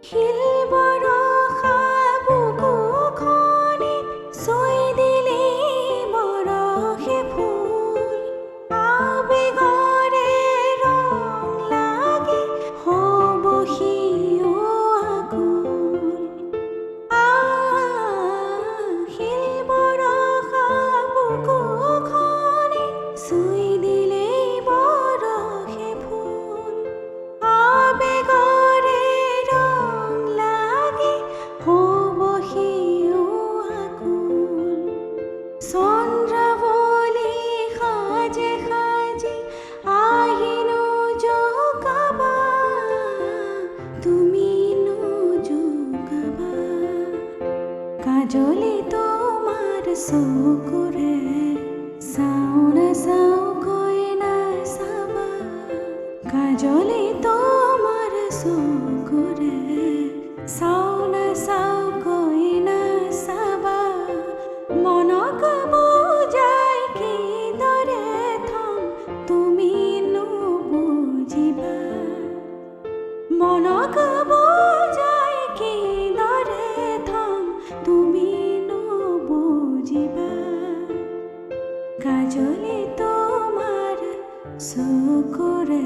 শিল বৰষা বুকু খনিত চুই দিলে বৰষে ফুল আবেগৰে ৰং লাগি হ'ব সিও আকুল শিল বৰষা বুকু খনিত চুই দিলে বৰষে ফুল আবেগৰে ৰং লাগি হ'ব সিও আকুল চন্দ্ৰাৱলী সাজে সাজে আহিনো জোকাবা তুমিনো জোকাবা কাজলে তোমাৰ চকুৰে চাওঁ নাচাওঁকৈ নাচাবা কাজলে তোমাৰ চকুৰে চাওঁ নাচাওঁকৈ নাচাবা মনক বুজাই কিদৰে থম তুমিনো বুজিবা মনক বুজাই কিদৰে থম তুমিনো বুজিবা কাজলে তোমাৰ চকুৰে